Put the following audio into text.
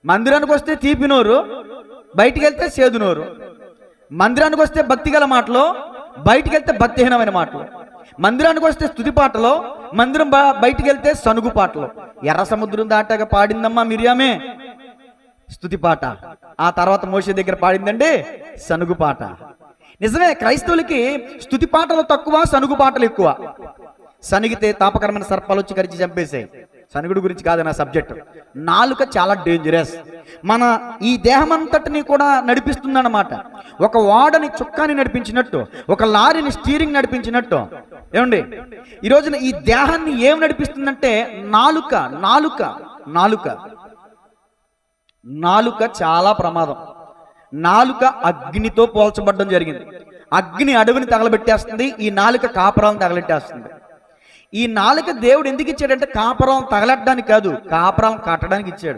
మందిరానికి వస్తే తీపి నోరు, బయటికి వెళ్తే సేదు నోరు. మందిరానికి వస్తే భక్తి గల మాటలు, బయటికి వెళ్తే భక్తిహీనమైన మాటలు. మందిరానికి వస్తే స్తుతి పాటలు, మందిరం బయటికి వెళ్తే సనుగు పాటలు. ఎర్ర సముద్రం దాటాక పాడిందమ్మా మిరియామే స్తుతి పాట, ఆ తర్వాత మోషే దగ్గర పాడిందండి సనుగు పాట. నిజమే, క్రైస్తవులకి స్తుతి పాటలు తక్కువ, సనుగు పాటలు ఎక్కువ. సనిగితే తాపకరమైన సర్పాలు వచ్చి కరిచి చంపేసాయి. సనుగుడు గురించి కాదు నా సబ్జెక్ట్. నాలుక చాలా డేంజరస్. మన ఈ దేహమంతటిని కూడా నడిపిస్తుందన్నమాట. ఒక ఓడని చుక్కాని నడిపించినట్టు, ఒక లారీని స్టీరింగ్ నడిపించినట్టు. ఏమండి, ఈ రోజున ఈ దేహాన్ని ఏం నడిపిస్తుందంటే నాలుక. నాలుక నాలుక నాలుక చాలా ప్రమాదం. నాలుక అగ్నితో పోల్చబడడం జరిగింది. అగ్ని అడవిని తగలబెట్టేస్తుంది, ఈ నాలుక కాపరాలను తగలెట్టేస్తుంది. ఈ నాలుక దేవుడు ఎందుకు ఇచ్చాడంటే కాపరాలను తగలెట్టడానికి కాదు, కాపరాలను కట్టడానికి ఇచ్చాడు.